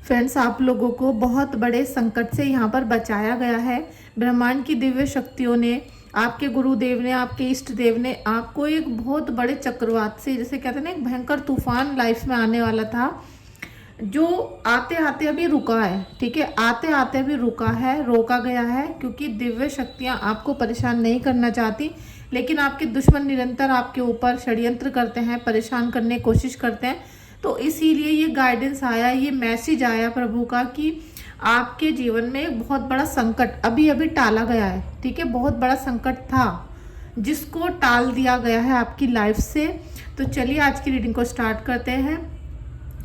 Friends, आप लोगों को बहुत बड़े संकट से यहाँ पर बचाया गया है। ब्रह्मांड की दिव्य शक्तियों ने, आपके गुरुदेव ने, आपके इष्ट देव ने आपको एक बहुत बड़े चक्रवात से, जैसे कहते हैं ना, एक भयंकर तूफान लाइफ में आने वाला था, जो आते आते अभी रुका है। ठीक है, आते आते अभी रुका है, रोका गया है, क्योंकि दिव्य शक्तियाँ आपको परेशान नहीं करना चाहती, लेकिन आपके दुश्मन निरंतर आपके ऊपर षड्यंत्र करते हैं, परेशान करने की कोशिश करते हैं। तो इसीलिए ये गाइडेंस आया, ये मैसेज आया प्रभु का कि आपके जीवन में एक बहुत बड़ा संकट अभी अभी टाला गया है। ठीक है, बहुत बड़ा संकट था जिसको टाल दिया गया है आपकी लाइफ से। तो चलिए आज की रीडिंग को स्टार्ट करते हैं।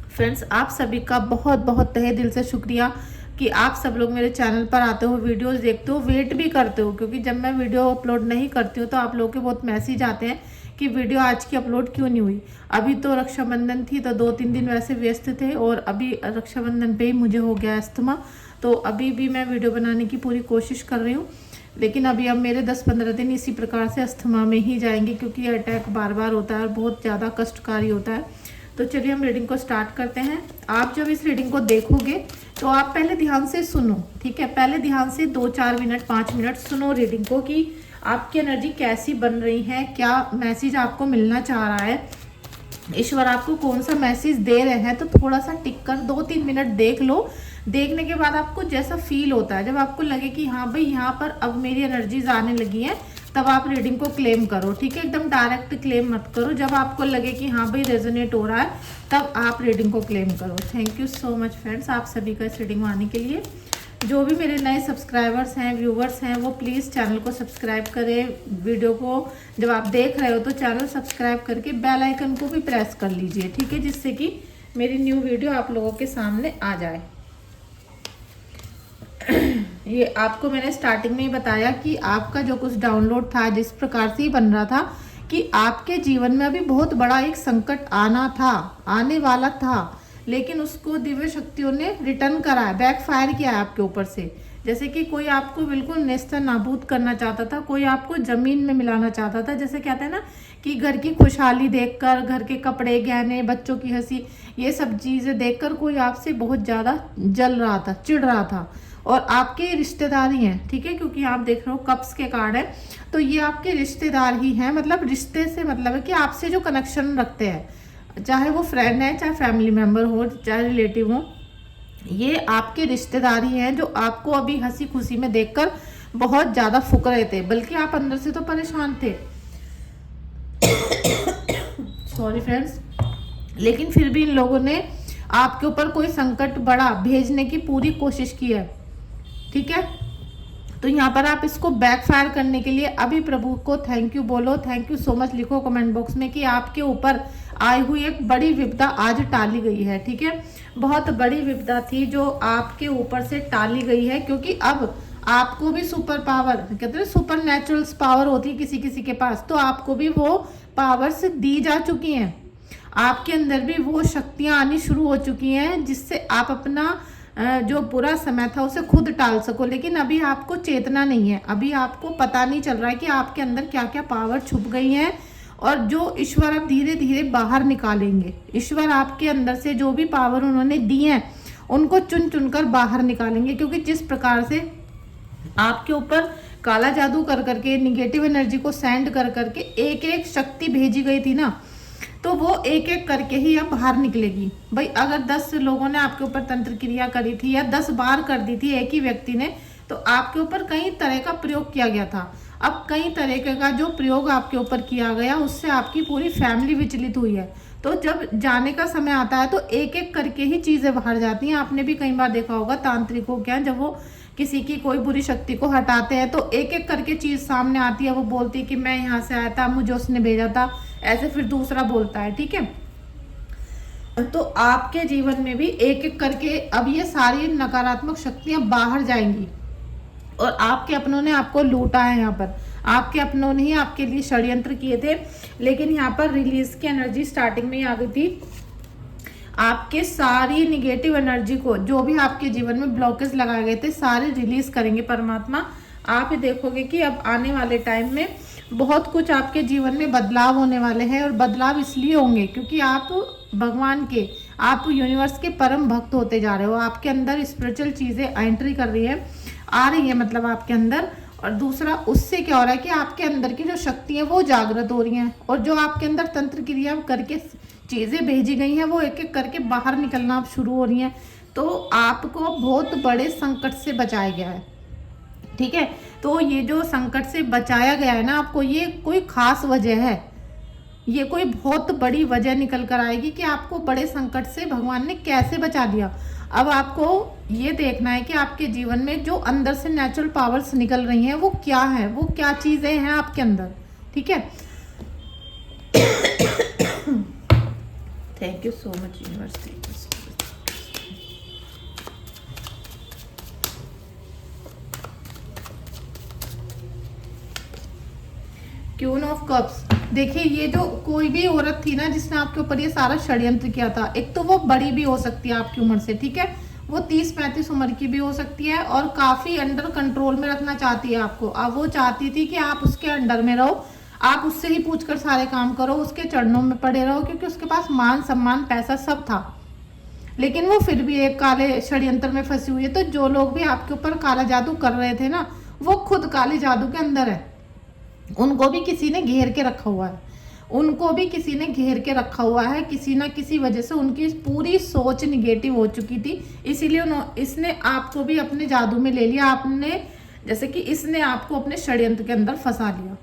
फ्रेंड्स, आप सभी का बहुत बहुत तहे दिल से शुक्रिया कि आप सब लोग मेरे चैनल पर आते हो, वीडियोस देखते हो, वेट भी करते हो, क्योंकि जब मैं वीडियो अपलोड नहीं करती हूँ तो आप लोगों के बहुत मैसेज आते हैं कि वीडियो आज की अपलोड क्यों नहीं हुई। अभी तो रक्षाबंधन थी तो 2-3 दिन वैसे व्यस्त थे, और अभी रक्षाबंधन पे ही मुझे हो गया अस्थमा। तो अभी भी मैं वीडियो बनाने की पूरी कोशिश कर रही हूँ, लेकिन अभी अब मेरे 10-15 दिन इसी प्रकार से अस्थमा में ही जाएंगे, क्योंकि ये अटैक बार बार होता है और बहुत ज़्यादा कष्टकारी होता है। तो चलिए हम रीडिंग को स्टार्ट करते हैं। आप जब इस रीडिंग को देखोगे तो आप पहले ध्यान से सुनो। ठीक है, पहले ध्यान से 2-4 मिनट 5 मिनट सुनो रीडिंग को कि आपकी एनर्जी कैसी बन रही है, क्या मैसेज आपको मिलना चाह रहा है, ईश्वर आपको कौन सा मैसेज दे रहे हैं। तो थोड़ा सा टिक कर 2-3 मिनट देख लो। देखने के बाद आपको जैसा फील होता है, जब आपको लगे कि हाँ भाई यहाँ पर अब मेरी एनर्जीज आने लगी हैं, तब आप रीडिंग को क्लेम करो। ठीक है, एकदम डायरेक्ट क्लेम मत करो। जब आपको लगे कि हाँ भाई रेजोनेट हो रहा है, तब आप रीडिंग को क्लेम करो। Thank you so much friends, आप सभी का इस रीडिंग में आने के लिए। जो भी मेरे नए सब्सक्राइबर्स हैं, व्यूवर्स हैं, वो प्लीज़ चैनल को सब्सक्राइब करें। वीडियो को जब आप देख रहे हो तो चैनल सब्सक्राइब करके बेल आइकन को भी प्रेस कर लीजिए। ठीक है, जिससे कि मेरी न्यू वीडियो आप लोगों के सामने आ जाए। ये आपको मैंने स्टार्टिंग में ही बताया कि आपका जो कुछ डाउनलोड था जिस प्रकार से ही बन रहा था कि आपके जीवन में अभी बहुत बड़ा एक संकट आना था, आने वाला था, लेकिन उसको दिव्य शक्तियों ने रिटर्न करा है, बैकफायर किया है आपके ऊपर से। जैसे कि कोई आपको बिल्कुल नेस्त नाबूद करना चाहता था, कोई आपको जमीन में मिलाना चाहता था। जैसे कहते हैं ना कि घर की खुशहाली देखकर, घर के कपड़े, गहने, बच्चों की हंसी, ये सब चीज़ें देखकर कोई आपसे बहुत ज़्यादा जल रहा था, चिढ़ रहा था। और आपके रिश्तेदार ही हैं। ठीक है, क्योंकि आप देख रहे हो कप्स के कार्ड है, तो ये आपके रिश्तेदार ही हैं। मतलब रिश्ते से मतलब है कि आपसे जो कनेक्शन रखते हैं, चाहे वो फ्रेंड है, चाहे फैमिली मेम्बर हो, चाहे रिलेटिव हो, ये आपके रिश्तेदार ही हैं जो आपको अभी हंसी खुशी में देखकर बहुत ज़्यादा फूक रहे थे, बल्कि आप अंदर से तो परेशान थे। सॉरी फ्रेंड्स, लेकिन फिर भी इन लोगों ने आपके ऊपर कोई संकट बड़ा भेजने की पूरी कोशिश की है। ठीक है, तो यहाँ पर आप इसको बैकफायर करने के लिए अभी प्रभु को थैंक यू बोलो। थैंक यू सो मच लिखो कमेंट बॉक्स में कि आपके ऊपर आई हुई एक बड़ी विपदा आज टाली गई है। ठीक है, बहुत बड़ी विपदा थी जो आपके ऊपर से टाली गई है, क्योंकि अब आपको भी सुपर पावर, कहते हैं सुपर नेचुरल पावर होती है किसी किसी के पास, तो आपको भी वो पावर्स दी जा चुकी हैं। आपके अंदर भी वो शक्तियाँ आनी शुरू हो चुकी हैं, जिससे आप अपना जो बुरा समय था उसे खुद टाल सको। लेकिन अभी आपको चेतना नहीं है, अभी आपको पता नहीं चल रहा है कि आपके अंदर क्या क्या पावर छुप गई हैं, और जो ईश्वर अब धीरे धीरे बाहर निकालेंगे। ईश्वर आपके अंदर से जो भी पावर उन्होंने दी हैं उनको चुन चुन कर बाहर निकालेंगे, क्योंकि जिस प्रकार से आपके ऊपर काला जादू कर करके, निगेटिव एनर्जी को सेंड कर करके एक एक शक्ति भेजी गई थी ना, तो वो एक एक करके ही अब बाहर निकलेगी। भाई अगर 10 लोगों ने आपके ऊपर तंत्र क्रिया करी थी या 10 बार कर दी थी एक ही व्यक्ति ने, तो आपके ऊपर कई तरह का प्रयोग किया गया था। अब कई तरह का जो प्रयोग आपके ऊपर किया गया, उससे आपकी पूरी फैमिली विचलित हुई है। तो जब जाने का समय आता है तो एक एक करके ही चीज़ें बाहर जाती हैं। आपने भी कई बार देखा होगा तांत्रिकों क्या, जब वो किसी की कोई बुरी शक्ति को हटाते हैं तो एक एक करके चीज़ सामने आती है। वो बोलती है कि मैं यहाँ से आया था, मुझे उसने भेजा था, ऐसे फिर दूसरा बोलता है। ठीक है, तो आपके जीवन में भी एक एक करके अब ये सारी नकारात्मक शक्तियां बाहर जाएंगी। और आपके अपनों ने आपको लूटा है, यहाँ पर आपके अपनों ने ही आपके लिए षड्यंत्र किए थे, लेकिन यहाँ पर रिलीज की एनर्जी स्टार्टिंग में ही आ गई थी। आपके सारी निगेटिव एनर्जी को, जो भी आपके जीवन में ब्लॉकेज लगाए गए थे, सारे रिलीज करेंगे परमात्मा। आप देखोगे कि अब आने वाले टाइम में बहुत कुछ आपके जीवन में बदलाव होने वाले हैं, और बदलाव इसलिए होंगे क्योंकि आप भगवान के, आप यूनिवर्स के परम भक्त होते जा रहे हो, आपके अंदर स्पिरिचुअल चीज़ें एंट्री कर रही है, आ रही है मतलब आपके अंदर। और दूसरा उससे क्या हो रहा है कि आपके अंदर की जो शक्ति है वो जागृत हो रही हैं, और जो आपके अंदर तंत्र क्रिया करके चीज़ें भेजी गई हैं वो एक एक करके बाहर निकलना शुरू हो रही हैं। तो आपको बहुत बड़े संकट से बचाया गया है, ठीक है। तो ये जो संकट से बचाया गया है ना आपको, ये कोई खास वजह है, ये कोई बहुत बड़ी वजह निकल कर आएगी कि आपको बड़े संकट से भगवान ने कैसे बचा दिया। अब आपको ये देखना है कि आपके जीवन में जो अंदर से नेचुरल पावर्स निकल रही हैं वो क्या है, वो क्या चीज़ें हैं आपके अंदर, ठीक है। Thank you so much universe. Queen of cups, देखिए ये जो कोई भी औरत थी ना जिसने आपके ऊपर ये सारा षड्यंत्र किया था, एक तो वो बड़ी भी हो सकती है आपकी उम्र से, ठीक है, वो 30-35 उम्र की भी हो सकती है और काफी अंडर कंट्रोल में रखना चाहती है आपको। अब वो चाहती थी कि आप उसके अंडर में रहो, आप उससे ही पूछकर सारे काम करो, उसके चरणों में पड़े रहो, क्योंकि उसके पास मान सम्मान पैसा सब था, लेकिन वो फिर भी एक काले षड्यंत्र में फंसी हुई है। तो जो लोग भी आपके ऊपर काला जादू कर रहे थे ना, वो खुद काले जादू के अंदर है, उनको भी किसी ने घेर के रखा हुआ है, उनको भी किसी ने घेर के रखा हुआ है, किसी ना किसी वजह से उनकी पूरी सोच निगेटिव हो चुकी थी, इसीलिए इसने आपको भी अपने जादू में ले लिया, आपने जैसे कि इसने आपको अपने षड्यंत्र के अंदर फंसा लिया।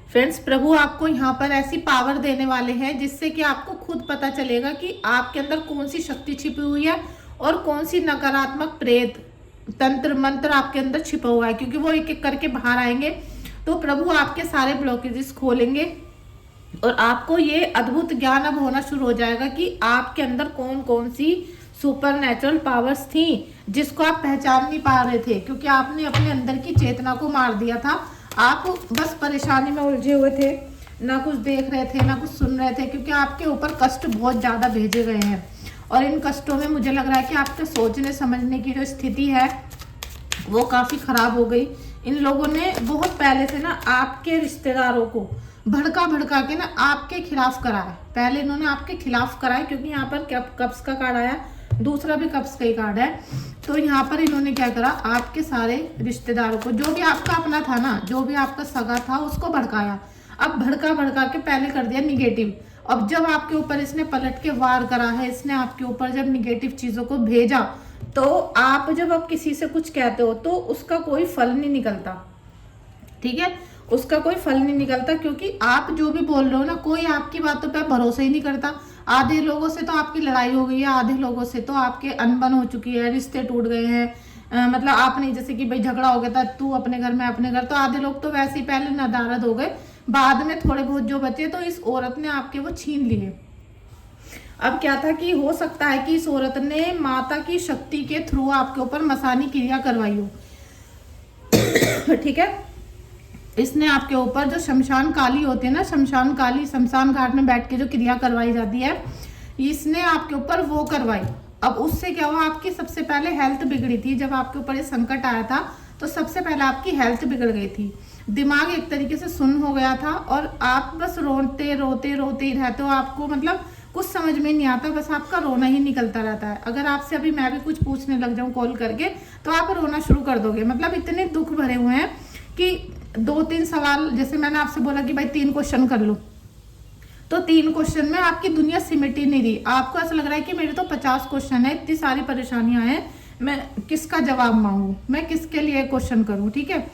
फ्रेंड्स, प्रभु आपको यहाँ पर ऐसी पावर देने वाले हैं जिससे कि आपको खुद पता चलेगा कि आपके अंदर कौन सी शक्ति छिपी हुई है और कौन सी नकारात्मक प्रेत तंत्र मंत्र आपके अंदर छिपा हुआ है, क्योंकि वो एक एक करके बाहर आएंगे। तो प्रभु आपके सारे ब्लॉकेजेस खोलेंगे और आपको ये अद्भुत ज्ञान अब होना शुरू हो जाएगा कि आपके अंदर कौन कौन सी सुपर नेचुरल पावर्स थी जिसको आप पहचान नहीं पा रहे थे, क्योंकि आपने अपने अंदर की चेतना को मार दिया था। आप बस परेशानी में उलझे हुए थे, ना कुछ देख रहे थे ना कुछ सुन रहे थे, क्योंकि आपके ऊपर कष्ट बहुत ज़्यादा भेजे गए हैं और इन कष्टों में मुझे लग रहा है कि आपके सोचने समझने की जो स्थिति है वो काफ़ी ख़राब हो गई। इन लोगों ने बहुत पहले से ना आपके रिश्तेदारों को भड़का के ना आपके खिलाफ कराया, पहले इन्होंने आपके खिलाफ कराया, क्योंकि यहाँ पर कप्स का कार्ड आया, दूसरा भी कप्स का ही कार्ड है। तो यहाँ पर इन्होंने क्या करा, आपके सारे रिश्तेदारों को, जो भी आपका अपना था ना, जो भी आपका सगा था, उसको भड़काया। अब भड़का के पहले कर दिया निगेटिव। अब जब आपके ऊपर इसने पलट के वार करा है, इसने आपके ऊपर जब निगेटिव चीज़ों को भेजा, तो आप जब अब किसी से कुछ कहते हो तो उसका कोई फल नहीं निकलता, ठीक है, उसका कोई फल नहीं निकलता, क्योंकि आप जो भी बोल रहे हो ना, कोई आपकी बातों पे भरोसा ही नहीं करता। आधे लोगों से तो आपकी लड़ाई हो गई है, आधे लोगों से तो आपके अनबन हो चुकी है, रिश्ते टूट गए हैं। मतलब आपने जैसे कि भाई झगड़ा हो गया था, तू अपने घर मैं अपने घर, तो आधे लोग तो वैसे ही पहले नदारद हो गए, बाद में थोड़े बहुत जो बचे तो इस औरत ने आपके वो छीन लिए। अब क्या था कि हो सकता है कि इस औरत ने माता की शक्ति के थ्रू आपके ऊपर मसानी क्रिया करवाई हो, ठीक है। इसने आपके ऊपर जो शमशान काली होती है ना, शमशान काली शमशान घाट में बैठ के जो क्रिया करवाई जाती है, इसने आपके ऊपर वो करवाई। अब उससे क्या हुआ, आपकी सबसे पहले हेल्थ बिगड़ी थी। जब आपके ऊपर ये संकट आया था तो सबसे पहले आपकी हेल्थ बिगड़ गई थी, दिमाग एक तरीके से सुन्न हो गया था और आप बस रोते रोते रोते ही रहते हो। आपको मतलब कुछ समझ में नहीं आता, बस आपका रोना ही निकलता रहता है। अगर आपसे अभी मैं भी कुछ पूछने लग जाऊं कॉल करके तो आप रोना शुरू कर दोगे। मतलब इतने दुख भरे हुए हैं कि 2-3 सवाल, जैसे मैंने आपसे बोला कि भाई 3 क्वेश्चन कर लो, तो 3 क्वेश्चन में आपकी दुनिया सिमट ही नहीं रही। आपको ऐसा लग रहा है कि मेरे तो 50 क्वेश्चन है, इतनी सारी परेशानियां हैं, मैं किसका जवाब मांगू, मैं किसके लिए क्वेश्चन करूं, ठीक है।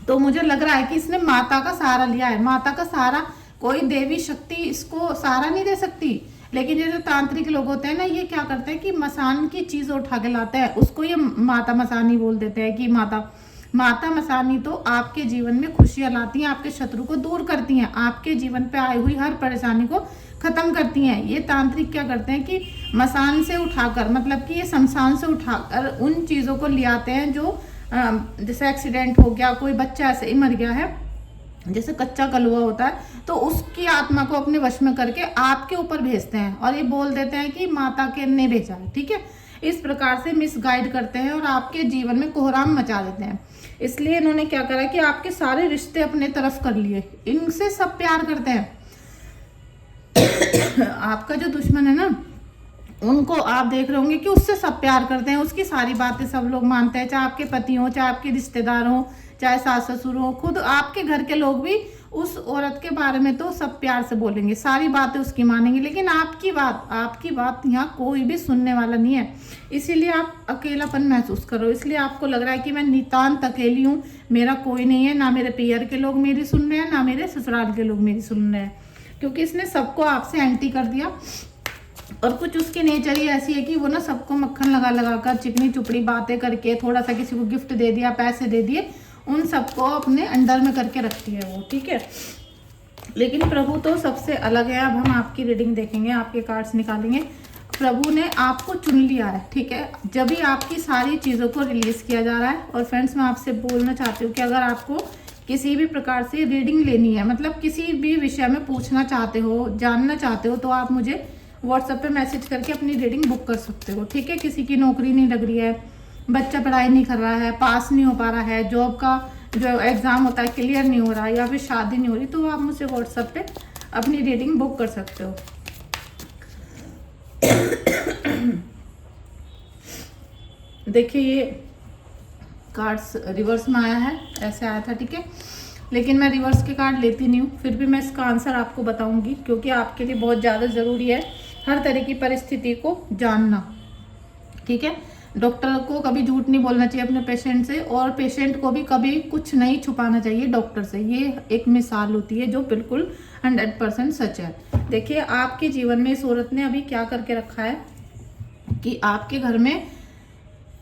तो मुझे लग रहा है कि इसने माता का सहारा लिया है। माता का सहारा, कोई देवी शक्ति इसको सहारा नहीं दे सकती, लेकिन ये जो तांत्रिक लोग होते हैं ना, ये क्या करते हैं कि मसान की चीज उठा के लाते हैं, उसको ये माता मसानी बोल देते हैं कि माता मसानी तो आपके जीवन में खुशियां लाती हैं, आपके शत्रु को दूर करती हैं, आपके जीवन पे आई हुई हर परेशानी को खत्म करती हैं। ये तांत्रिक क्या करते हैं कि मसान से उठाकर, मतलब कि ये शमशान से उठाकर उन चीज़ों को ले आते हैं जो जैसे एक्सीडेंट हो गया, कोई बच्चा ऐसे ही मर गया है, जैसे कच्चा कलुआ होता है, तो उसकी आत्मा को अपने वश में करके आपके ऊपर भेजते हैं और ये बोल देते हैं कि माता के ने भेजा है, ठीक है। इस प्रकार से मिसगाइड करते हैं और आपके जीवन में कोहराम मचा देते हैं। इसलिए इन्होंने क्या करा कि आपके सारे रिश्ते अपने तरफ कर लिए, इनसे सब प्यार करते हैं। आपका जो दुश्मन है ना, उनको आप देख रहे होंगे कि उससे सब प्यार करते हैं, उसकी सारी बातें सब लोग मानते हैं, चाहे आपके पति हो, चाहे आपके रिश्तेदार हो, चाहे सास ससुर हो, खुद आपके घर के लोग भी उस औरत के बारे में तो सब प्यार से बोलेंगे, सारी बातें उसकी मानेंगे, लेकिन आपकी बात यहाँ कोई भी सुनने वाला नहीं है। इसीलिए आप अकेलापन महसूस करो, इसलिए आपको लग रहा है कि मैं नितांत अकेली हूँ, मेरा कोई नहीं है, ना मेरे पियर के लोग मेरी सुन रहे हैं, ना मेरे ससुराल के लोग मेरी सुन रहे हैं, क्योंकि इसने सबको आपसे एंटी कर दिया। और कुछ उसकी नेचर ही ऐसी है कि वो ना सबको मक्खन लगा लगा कर चिकनी चुपड़ी बातें करके, थोड़ा सा किसी को गिफ्ट दे दिया, पैसे दे दिए, उन सबको अपने अंडर में करके रखती है वो, ठीक है। लेकिन प्रभु तो सबसे अलग है। अब हम आपकी रीडिंग देखेंगे, आपके कार्ड्स निकालेंगे। प्रभु ने आपको चुन लिया है, ठीक है, जब भी आपकी सारी चीज़ों को रिलीज किया जा रहा है। और फ्रेंड्स, मैं आपसे बोलना चाहती हूँ कि अगर आपको किसी भी प्रकार से रीडिंग लेनी है, मतलब किसी भी विषय में पूछना चाहते हो, जानना चाहते हो, तो आप मुझे व्हाट्सएप पे मैसेज करके अपनी रीडिंग बुक कर सकते हो, ठीक है। किसी की नौकरी नहीं लग रही है, बच्चा पढ़ाई नहीं कर रहा है, पास नहीं हो पा रहा है, जॉब का जो एग्ज़ाम होता है क्लियर नहीं हो रहा है, या फिर शादी नहीं हो रही, तो आप मुझसे व्हाट्सएप पे अपनी रीडिंग बुक कर सकते हो। देखिए, ये कार्ड्स रिवर्स में आया है, ऐसे आया था, ठीक है, लेकिन मैं रिवर्स के कार्ड लेती नहीं हूँ, फिर भी मैं इसका आंसर आपको बताऊंगी, क्योंकि आपके लिए बहुत ज़्यादा ज़रूरी है हर तरह की परिस्थिति को जानना, ठीक है। डॉक्टर को कभी झूठ नहीं बोलना चाहिए अपने पेशेंट से, और पेशेंट को भी कभी कुछ नहीं छुपाना चाहिए डॉक्टर से। ये एक मिसाल होती है जो बिल्कुल 100% सच है। देखिए, आपके जीवन में इस औरत ने अभी क्या करके रखा है कि आपके घर में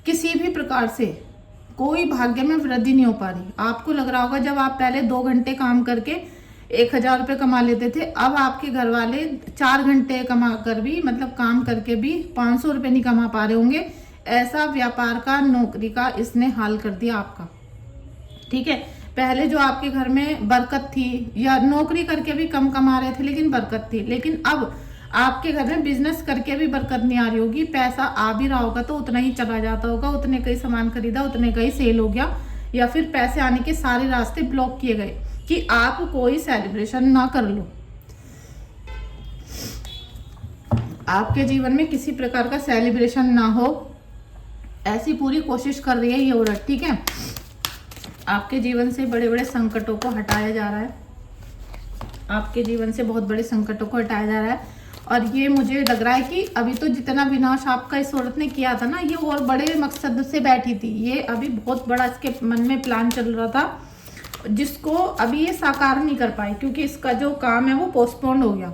किसी भी प्रकार से कोई भाग्य में वृद्धि नहीं हो पा रही। आपको लग रहा होगा जब आप पहले 2 घंटे काम करके 1000 रुपये कमा लेते थे, अब आपके घर वाले 4 घंटे कमा कर भी, मतलब काम करके भी 500 रुपये नहीं कमा पा रहे होंगे। ऐसा व्यापार का, नौकरी का इसने हाल कर दिया आपका, ठीक है। पहले जो आपके घर में बरकत थी, या नौकरी करके भी कम कमा रहे थे लेकिन बरकत थी, लेकिन अब आपके घर में बिजनेस करके भी बरकत नहीं आ रही होगी। पैसा आ भी रहा होगा तो उतना ही चला जाता होगा, उतने का ही सामान खरीदा, उतने का ही सेल हो गया, या फिर पैसे आने के सारे रास्ते ब्लॉक किए गए कि आप कोई सेलिब्रेशन ना कर लो। आपके जीवन में किसी प्रकार का सेलिब्रेशन ना हो, ऐसी पूरी कोशिश कर रही है ये औरत, ठीक है। आपके जीवन से बड़े बड़े संकटों को हटाया जा रहा है, आपके जीवन से बहुत बड़े संकटों को हटाया जा रहा है। और ये मुझे लग रहा है कि अभी तो जितना विनाश आपका इस औरत ने किया था ना, ये और बड़े मकसद से बैठी थी। ये अभी बहुत बड़ा इसके मन में प्लान चल रहा था, जिसको अभी ये साकार नहीं कर पाई, क्योंकि इसका जो काम है वो पोस्टपोन्ड हो गया।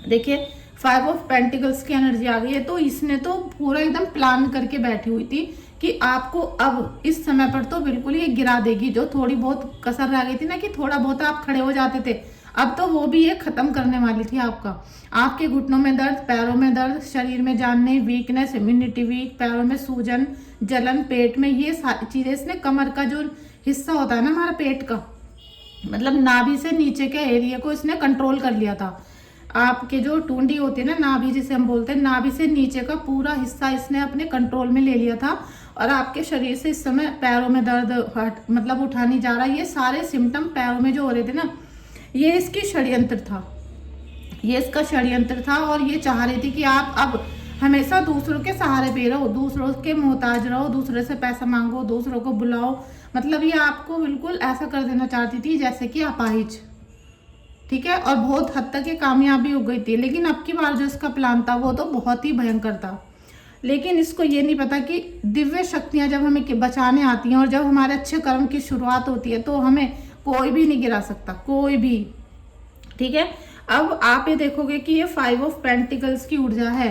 देखिए, 5 ऑफ पेंटिकल्स की एनर्जी आ गई है, तो इसने तो पूरा एकदम प्लान करके बैठी हुई थी कि आपको अब इस समय पर तो बिल्कुल ये गिरा देगी। जो थोड़ी बहुत कसर रह गई थी ना, कि थोड़ा बहुत आप खड़े हो जाते थे, अब तो वो भी ये खत्म करने वाली थी आपका। आपके घुटनों में दर्द, पैरों में दर्द, शरीर में जान नहीं, वीकनेस, इम्यूनिटी वीक, पैरों में सूजन, जलन, पेट में, ये सारी चीजें इसने, कमर का जो हिस्सा होता है ना हमारा पेट का, मतलब नाभि से नीचे के एरिया को इसने कंट्रोल कर लिया था। आपके जो टूंडी होती है ना, नाभि जिसे हम बोलते हैं, नाभि से नीचे का पूरा हिस्सा इसने अपने कंट्रोल में ले लिया था। और आपके शरीर से इस समय पैरों में दर्द, मतलब उठा नहीं जा रहा, ये सारे सिम्टम पैरों में जो हो रहे थे ना, ये इसकी षड्यंत्र था, ये इसका षड्यंत्र था। और ये चाह रही थी कि आप अब हमेशा दूसरों के सहारे पे रहो, दूसरों के मोहताज रहो, दूसरे से पैसा मांगो, दूसरों को बुलाओ, मतलब ये आपको बिल्कुल ऐसा कर देना चाहती थी जैसे कि अपाहिज, ठीक है। और बहुत हद तक ये कामयाबी हो गई थी, लेकिन अब की बार जो इसका प्लान था वो तो बहुत ही भयंकर था। लेकिन इसको ये नहीं पता कि दिव्य शक्तियां जब हमें बचाने आती हैं, और जब हमारे अच्छे कर्म की शुरुआत होती है, तो हमें कोई भी नहीं गिरा सकता, कोई भी, ठीक है। अब आप ये देखोगे कि ये 5 ऑफ पेंटिकल्स की ऊर्जा है।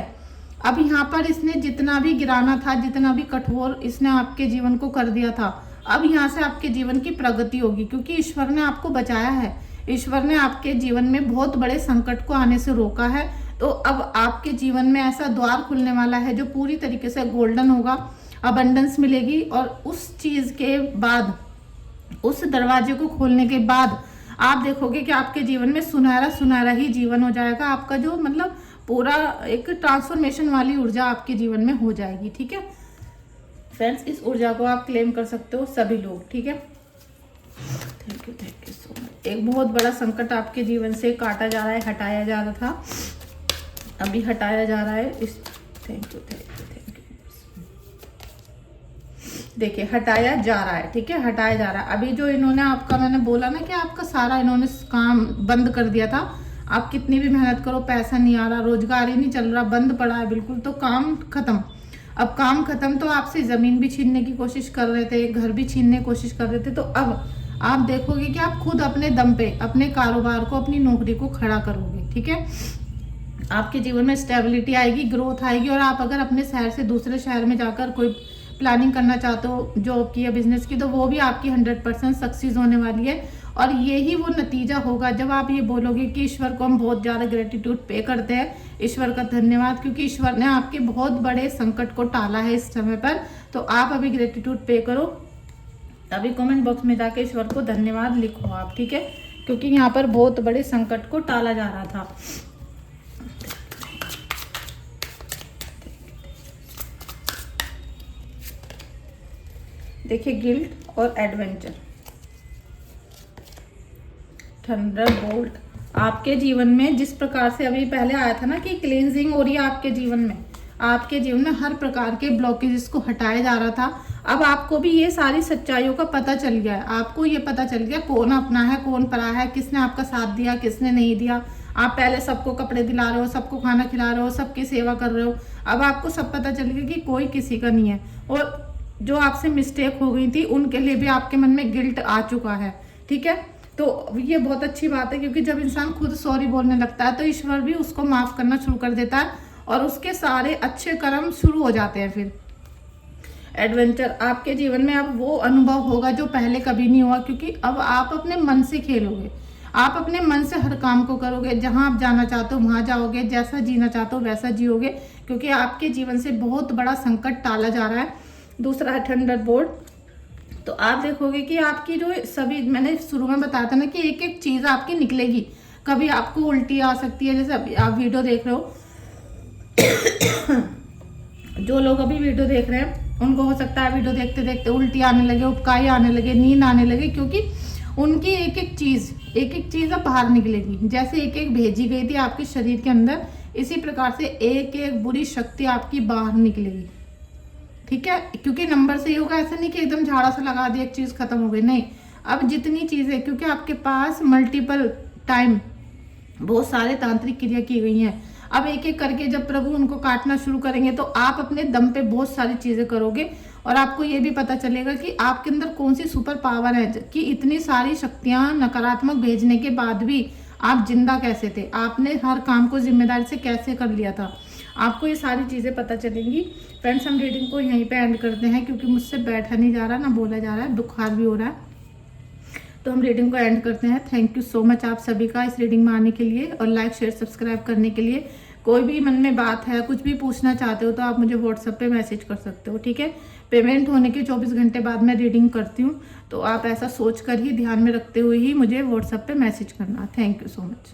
अब यहाँ पर इसने जितना भी गिराना था, जितना भी कठोर इसने आपके जीवन को कर दिया था, अब यहाँ से आपके जीवन की प्रगति होगी, क्योंकि ईश्वर ने आपको बचाया है। ईश्वर ने आपके जीवन में बहुत बड़े संकट को आने से रोका है। तो अब आपके जीवन में ऐसा द्वार खुलने वाला है जो पूरी तरीके से गोल्डन होगा, अबंडेंस मिलेगी। और उस चीज के बाद, उस दरवाजे को खोलने के बाद आप देखोगे कि आपके जीवन में सुनहरा सुनहरा ही जीवन हो जाएगा। आपका जो मतलब पूरा एक ट्रांसफॉर्मेशन वाली ऊर्जा आपके जीवन में हो जाएगी। ठीक है फ्रेंड्स, इस ऊर्जा को आप क्लेम कर सकते हो सभी लोग। ठीक है, थैंक यू सो मच। एक बहुत बड़ा संकट आपके जीवन से काटा जा रहा है, हटाया जा रहा था, अभी हटाया जा रहा है। इस थैंक यू देखिए हटाया जा रहा है। ठीक है, हटाया जा रहा है। अभी जो इन्होंने आपका, मैंने बोला ना कि आपका सारा इन्होंने काम बंद कर दिया था। आप कितनी भी मेहनत करो, पैसा नहीं आ रहा, रोजगार ही नहीं चल रहा, बंद पड़ा है बिल्कुल, तो काम खत्म। अब काम खत्म तो आपसे जमीन भी छीनने की कोशिश कर रहे थे, घर भी छीनने की कोशिश कर रहे थे, तो अब आप देखोगे कि आप खुद अपने दम पे अपने कारोबार को, अपनी नौकरी को खड़ा करोगे। ठीक है, आपके जीवन में स्टेबिलिटी आएगी, ग्रोथ आएगी। और आप अगर अपने शहर से दूसरे शहर में जाकर कोई प्लानिंग करना चाहते हो जॉब की या बिजनेस की, तो वो भी आपकी 100% सक्सेस होने वाली है। और यही वो नतीजा होगा जब आप ये बोलोगे कि ईश्वर को हम बहुत ज़्यादा ग्रेटिट्यूड पे करते हैं, ईश्वर का धन्यवाद, क्योंकि ईश्वर ने आपके बहुत बड़े संकट को टाला है इस समय पर। तो आप अभी ग्रेटिट्यूड पे करो, अभी कमेंट बॉक्स में जाके ईश्वर को धन्यवाद लिखो आप। ठीक है, क्योंकि यहाँ पर बहुत बड़े संकट को टाला जा रहा था। देखिए गिल्ट और एडवेंचर, थंडरबोल्ट आपके जीवन में जिस प्रकार से अभी पहले आया था ना कि क्लींजिंग हो रही है आपके जीवन में, आपके जीवन में हर प्रकार के ब्लॉकेजेस को हटाया जा रहा था। अब आपको भी ये सारी सच्चाइयों का पता चल गया है। आपको ये पता चल गया कौन अपना है कौन पराया है, किसने आपका साथ दिया किसने नहीं दिया। आप पहले सबको कपड़े दिला रहे हो, सबको खाना खिला रहे हो, सबकी सेवा कर रहे हो, अब आपको सब पता चल गया कि कोई किसी का नहीं है। और जो आपसे मिस्टेक हो गई थी उनके लिए भी आपके मन में गिल्ट आ चुका है। ठीक है, तो ये बहुत अच्छी बात है, क्योंकि जब इंसान खुद सॉरी बोलने लगता है तो ईश्वर भी उसको माफ करना शुरू कर देता है और उसके सारे अच्छे कर्म शुरू हो जाते हैं। फिर एडवेंचर आपके जीवन में अब वो अनुभव होगा जो पहले कभी नहीं हुआ, क्योंकि अब आप अपने मन से खेलोगे, आप अपने मन से हर काम को करोगे। जहां आप जाना चाहते हो वहां जाओगे, जैसा जीना चाहते हो वैसा जियोगे, क्योंकि आपके जीवन से बहुत बड़ा संकट टाला जा रहा है। दूसरा है थंडरबोल्ट, तो आप देखोगे कि आपकी जो सभी, मैंने शुरू में बताया था ना कि एक एक चीज आपकी निकलेगी। कभी आपको उल्टी आ सकती है, जैसे अभी आप वीडियो देख रहे हो जो लोग अभी वीडियो देख रहे हैं उनको हो सकता है वीडियो देखते देखते उल्टी आने लगे, उपकाई आने लगे, नींद आने लगे, क्योंकि उनकी एक एक चीज अब बाहर निकलेगी। जैसे एक एक भेजी गई थी आपके शरीर के अंदर, इसी प्रकार से एक एक बुरी शक्ति आपकी बाहर निकलेगी। ठीक है, क्योंकि नंबर से ही होगा, ऐसा नहीं कि एकदम झाड़ा सा लगा दिया एक चीज खत्म हो गई, नहीं। अब जितनी चीजें, क्योंकि आपके पास मल्टीपल टाइम बहुत सारे तांत्रिक क्रिया की गई हैं, अब एक एक करके जब प्रभु उनको काटना शुरू करेंगे तो आप अपने दम पे बहुत सारी चीजें करोगे। और आपको ये भी पता चलेगा कि आपके अंदर कौन सी सुपर पावर है कि इतनी सारी शक्तियां नकारात्मक भेजने के बाद भी आप जिंदा कैसे थे, आपने हर काम को जिम्मेदारी से कैसे कर लिया था। आपको ये सारी चीज़ें पता चलेंगी। फ्रेंड्स, हम रीडिंग को यहीं पे एंड करते हैं, क्योंकि मुझसे बैठा नहीं जा रहा, ना बोला जा रहा है, बुखार भी हो रहा है, तो हम रीडिंग को एंड करते हैं। थैंक यू सो मच आप सभी का इस रीडिंग में आने के लिए और लाइक शेयर सब्सक्राइब करने के लिए। कोई भी मन में बात है, कुछ भी पूछना चाहते हो तो आप मुझे व्हाट्सएप पे मैसेज कर सकते हो। ठीक है, पेमेंट होने के 24 घंटे बाद मैं रीडिंग करती हूँ, तो आप ऐसा सोच कर ही, ध्यान में रखते हुए ही मुझे व्हाट्सएप पे मैसेज करना। Thank you so much.